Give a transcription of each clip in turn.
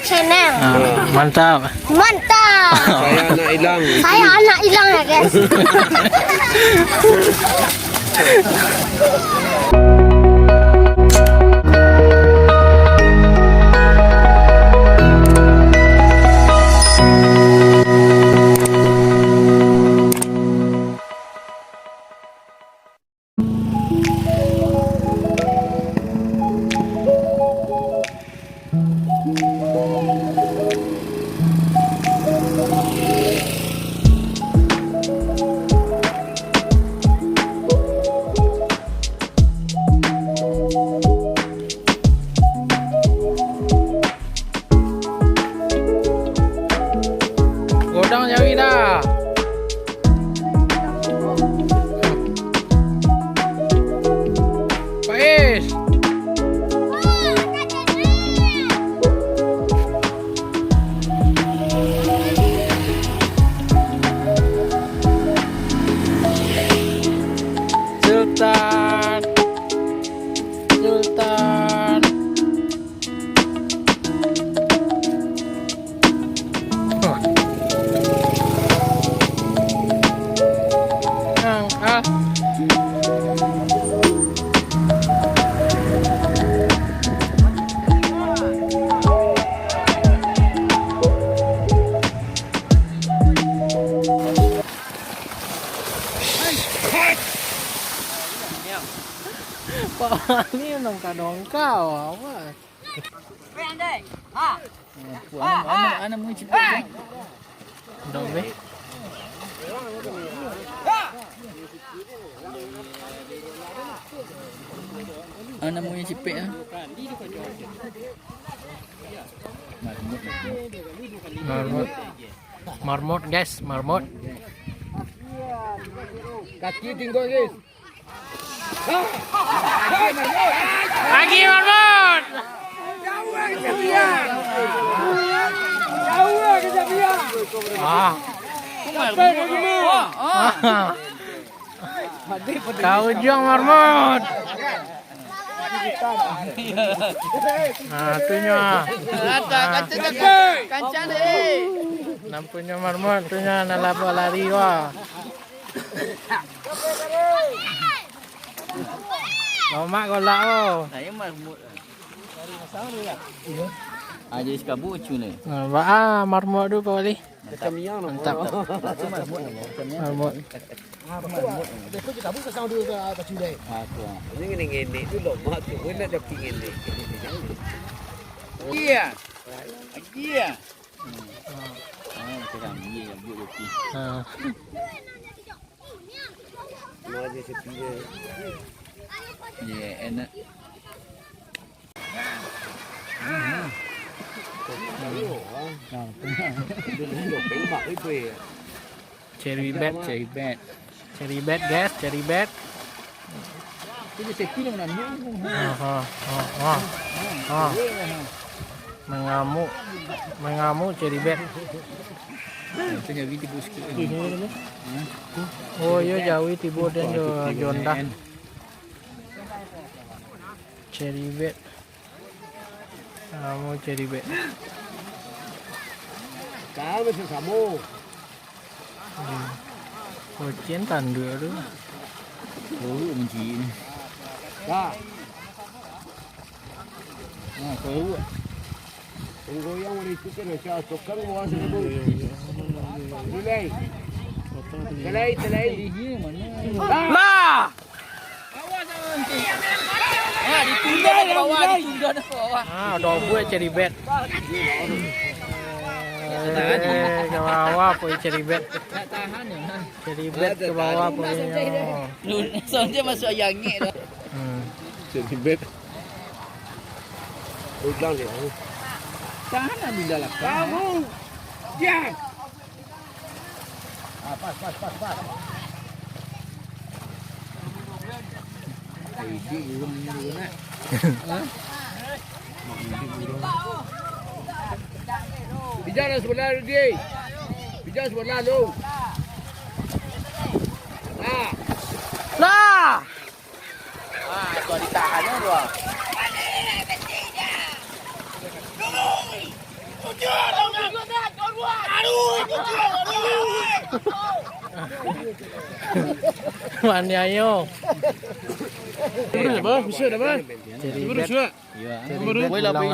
Channel. Mantap. Mantap. Saya anak hilang. Saya anak hilang ya guys. Godang Jawi dah. Pais. Sultan. Sultan. Pak ni nongka-nongka apa? Ana mau cepat. Dong Ana mau cepat ah. Marmut. Marmut guys, marmut. Kaki tinggal guys. Lagi marmut. Ah. Kau ujung marmut. Nah, tunya. Kancan deh. Nampunya marmut, tunya nalapa lari wah. Lama golak oh. Saya marmut. Aja sekabu cune. Nah, marmut tu kau ni. Mantap. Marmut. देखो जो काबू का साउंड होगा बच्चू दे ini ngene itu loh mak tuh gue nak dapat ngene Iya. Iya. Sekarang iya buat roti. mau di sepi Iya, enak. Cherry bed, Cherry bed. cherry bed guys, cherry bed. Itu sepi nak nambung. Mengamuk cherry bed. Itu jadi tipu sikit. Oh ya jauh tibu dan jondah. Cherry bed. Kamu cherry bed. kamu sih kamu Kocien tanduk tu. Baru menci. dah Baru. tunggu yang mau disukai macam tukang bawa sebelum delay Iya mana? Lah. Ditunda ke bawah, ditunda ke bawah. Ada buat cherry bed. Ke bawah pun cherry bed. Tak tahan ya. Cherry bed ke bawah pun. Soalnya masuk ayangnya tu. jadi bed ulang dia Tahan lah bila lah. kamu ya Pas. Ini burung nak. bicara sebelah dia bicara sebelah lu Lah. Kau ditahan tu. Mania yo. Baru apa? Bisa dah apa? Cherry Baru bed. suka. Ya. Cherry bed pulang lagi.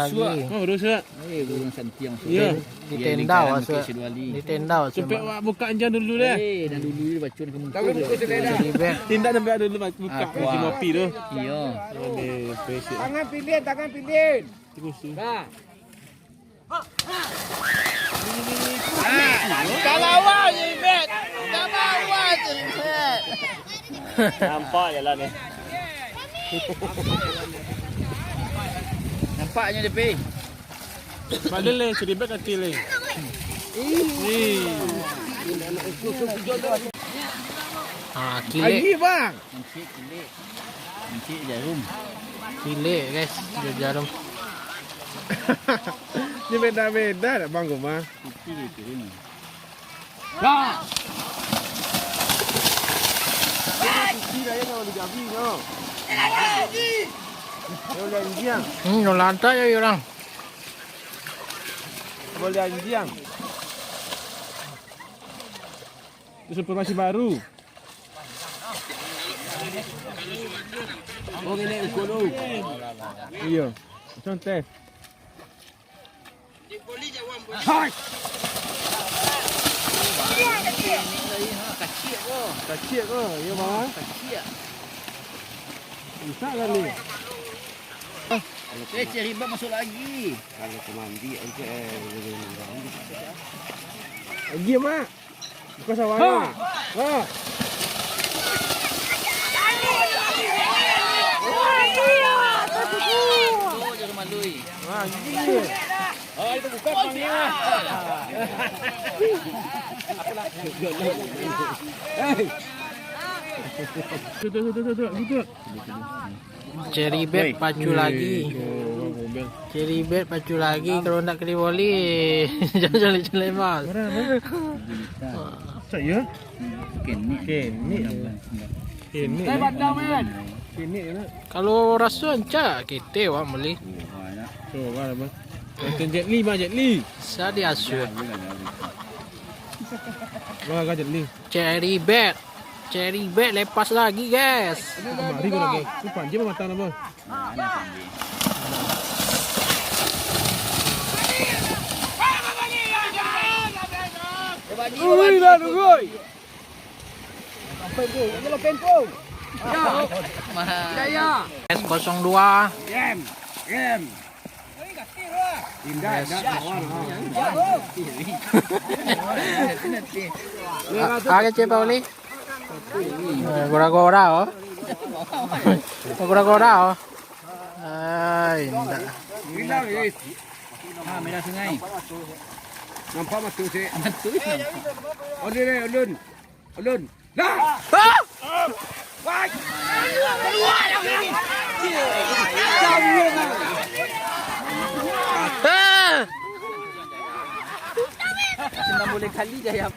Oh, baru suka. Burung santiang. Ya. Di tenda wasa. Di tenda wasa. Sampai awak buka anjang dulu deh. Dan dulu dia bacun ke muka. Tangan buku sedera. Cherry bed. Tindak sampai dulu buka kunci mopi tu. Iya. Ini basic. Tangan pilih, tangan pilih. Terus tu. Nah. Kalawan Cherry bed. Kalawan Cherry bed. Nampak je lah ni. Nampaknya dia pergi. Balik le, ceri beg kati le. Kile. Lagi bang. Encik jarum. Kile guys. Dia jarum. Ni beda-beda dah bang Goma. No lantai ya orang. Boleh anjing. Itu informasi baru. Oh ini ukur dulu. Iya. Contoh. Kacik ke? Kacik ke? Ya bang. Kacik. Bisa kali. Cherry bed masuk lagi. Kalau kemandi aja. Lagi mak. Buka sawahnya. Ha. Oh, jarum malui. Anjing. Oh, itu buka panggil. Tuh. Cherry bed pacu lagi. Cherry bed pacu lagi. Kalau nak kena boleh. Jangan jalan-jalan mas. Saya? Kini. Kini. Kini. Saya bandang men. Kini nak. Kalau rasa encak kita wak beli. So, apa? Jet Li bang, Jet Li. Saya diasuh. Bang agak Jet Li. Cherry bed. Cherry bed lepas lagi guys. Mari kau lagi. Tu panjang matang apa? Ui lah nunggu. Apa tu? Kalau pempong. Ya. S02. Gem. Indah, Agak cepat boleh. Gora-gora oh. Gora-gora oh. Indah. Indah guys. Merah sungai. Nampak matu sih. Matu. Ulun. Lah. Wah. Senang boleh kali je ya.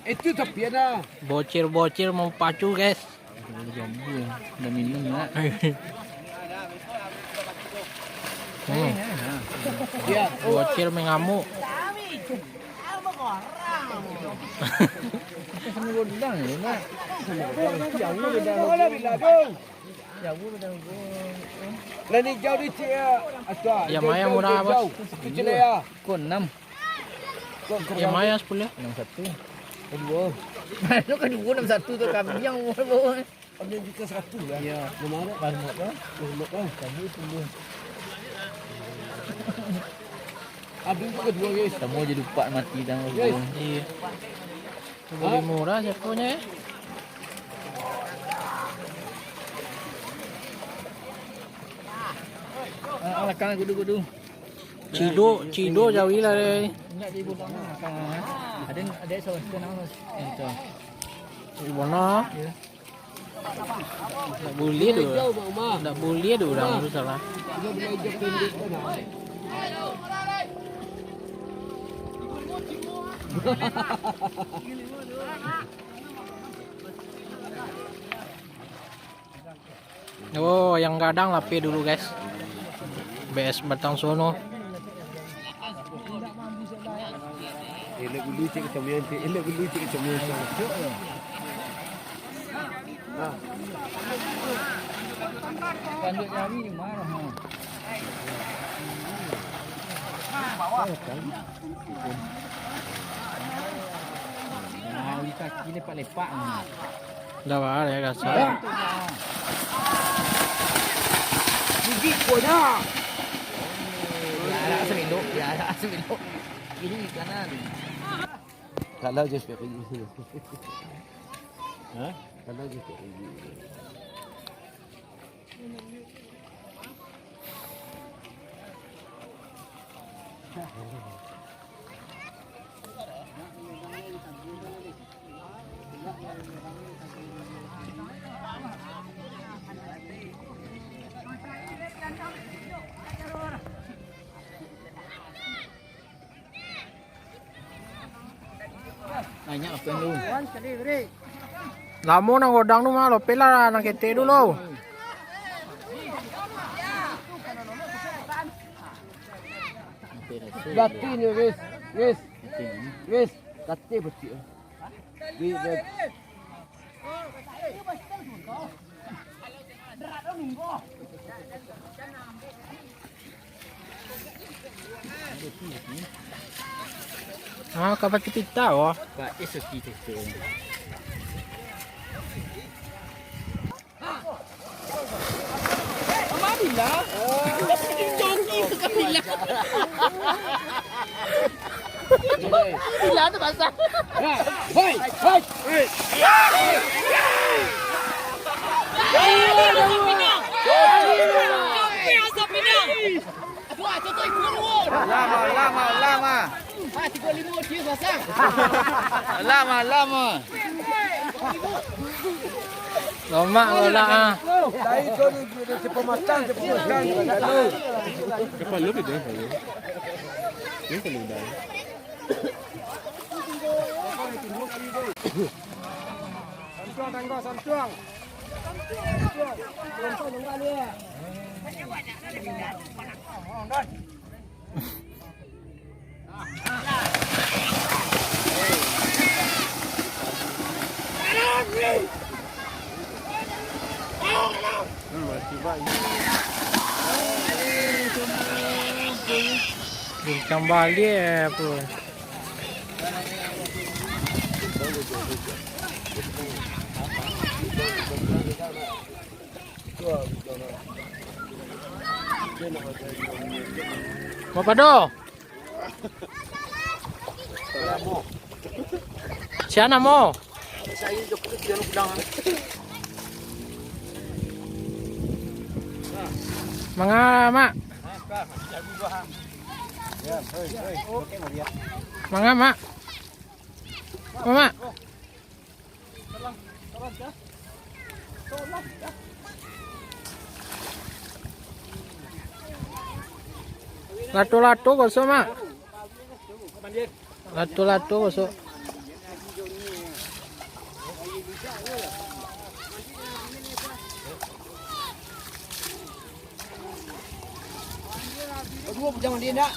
Itu tapi ada. Bocil-bocil mau pacu guys. Dah minum lah. Ya. Bocil mengamuk. Sama gondang je nak. Yang ni dah. Mana bila dong? Lani jauh di cia. Asal. Yang mana murah bos? Kecil ya. Kon 6. Yang mana 10? 61. Kedua. Itu kan 261 tu kami yang bawa. Ambil kita 100 lah. Ya. Mana? Banyak kan? Kami semua. Habis tu kedua guys. Semua jadi 4 mati dah. Yes. Iya. Boleh murah siapa punya ya? Belakang gudu-gudu. Cido jauhi lah deh. Enggak di belakang. Ada seorang nama. Itu. Di mana? Tak boleh tu. Tak boleh tu orang tu salah. Dia belajar pendek kan. Oh, yang gadang lapi dulu guys. BS Batang Sono. Elok dulu cik kecamian, elok dulu cik kecamian. Tanduk nyari di mana? Nah, di kaki lepak-lepak ni. Dah bahar ya kasar. Gigit kuahnya. Biar selinduk, biar selinduk. Ini kanan. Kalau je sepek gigi. Kalau je sepek gigi. Banyak apa lu? Lamo nang godang tu mah lo pela nang kete dulu. Gati ni wis. Gati betul. Wis. Ah, kapat kita oh. Pak esoki tu. Bila tu basah. Hei. Lama. Lama. Lama bola ah. Dari tu ni pemacan. Kapal lu gitu. Ini kalau dah. Samsuang. Bincang balik pun. Apa do? Siapa mo? Mga mak. Mga mak. Mama. Lato-lato gosok mak. Lato-lato gosok. Dua jangan dia nak.